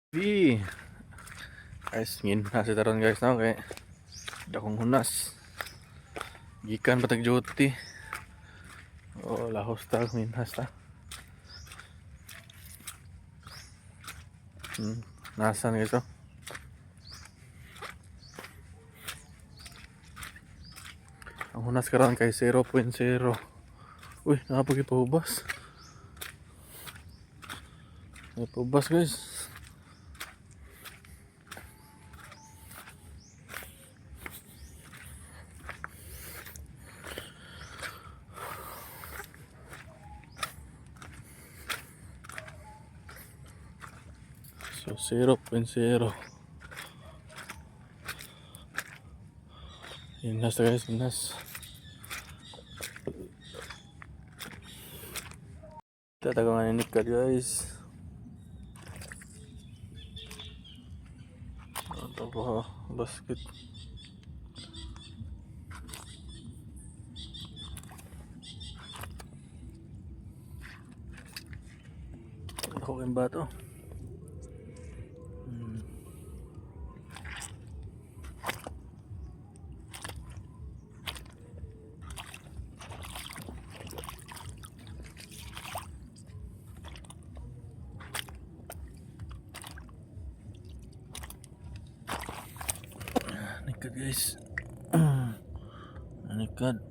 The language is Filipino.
Di guys, ngin nasi taron guys na kay dakong hunas gikan patag duty. Oh, lahos ta minhas ta. Nasan guys oh. Ang hunas karon kay 0.0. Uy, nakapagi pahubas. May pahubas guys. So 0.0. Minhas ta guys, minhas. Tatagangan ni Nick guys. Ito po basket. Ako yung bato. Nikad guys. Nikad.